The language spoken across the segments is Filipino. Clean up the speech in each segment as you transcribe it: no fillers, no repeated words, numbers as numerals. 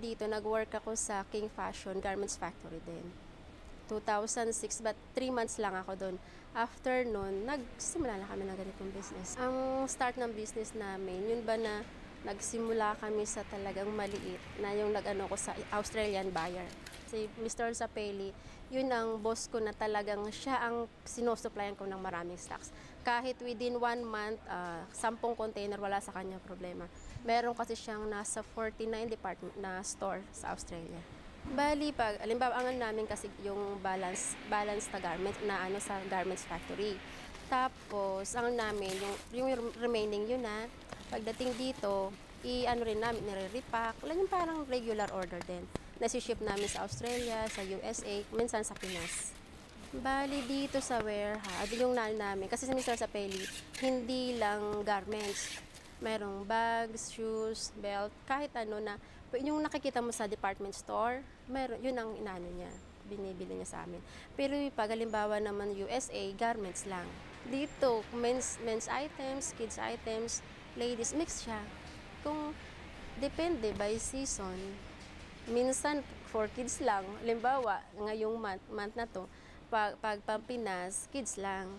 dito, nag-work ako sa King Fashion Garments Factory din. 2006, but 3 months lang ako doon. After nun, nagsimula na kami ng ganitong business. Ang start ng business namin, yun ba na nagsimula kami sa talagang maliit, na yung nag-ano ko sa Australian buyer. Si Mr. Sapeli, yun ang boss ko na talagang siya ang sinusuplayan ko ng maraming stocks. Kahit within 1 month, 10 container, wala sa kanya problema. Meron kasi siyang nasa 49 department na store sa Australia. Bali, alimbawa, ang namin kasi yung balance na garment na ano sa garments factory. Tapos, ang namin, yung remaining yun na, pagdating dito, i-ano rin namin, nire-repack, yung parang regular order din. Nasi-ship namin sa Australia, sa USA, minsan sa Pinas. Bali dito sa warehouse, yung namin, kasi sa Mr. Sapeli, hindi lang garments. Merong bags, shoes, belt, kahit ano na, yung nakikita mo sa department store, yun ang inaano niya, binibili niya sa amin. Pero pag halimbawa naman USA, garments lang. Dito, men's items, kids items, ladies, mix siya. Kung depende by season, minsan for kids lang, halimbawa ngayong month na to, pag Pampinas, kids lang.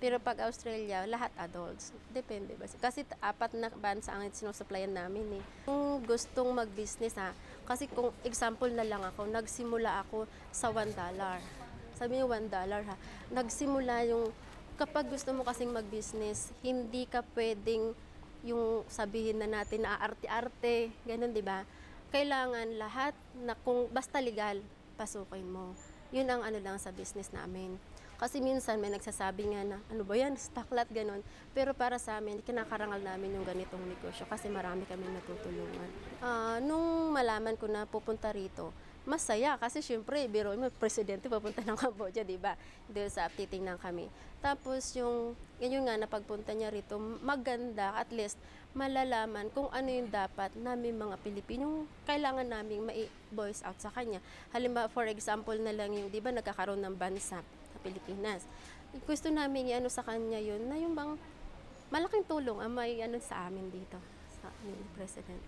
Pero pag Australia, lahat adults. Depende ba? Kasi 4 na bansa ang sinusupplyan namin eh. Kung gustong mag-business kasi kung example na lang ako, nagsimula ako sa $1. Sabi niyo $1 Nagsimula yung, kapag gusto mo kasing mag-business, hindi ka pwedeng yung sabihin na natin na arte-arte, ganun, di ba? Kailangan lahat na kung basta legal, pasukin mo. Yun ang ano lang sa business namin. Kasi minsan may nagsasabi nga na, ano ba yan, stock lot, ganun. Pero para sa amin, kinakarangal namin yung ganitong negosyo kasi marami kaming natutulungan. Nung malaman ko na pupunta rito, masaya kasi syempre, biro mo, presidente papunta ng Cambodia, di ba? Dahil sa titingnan kami. Tapos yun nga, napagpunta niya rito, maganda, at least malalaman kung ano yung dapat namin mga Pilipino, kailangan namin mai-voice out sa kanya. Halimbawa, for example na lang yung, di ba, nagkakaroon ng bansa sa Pilipinas. Gusto namin i-ano sa kanya yun, na yung bang malaking tulong ang may ano sa amin dito, sa President.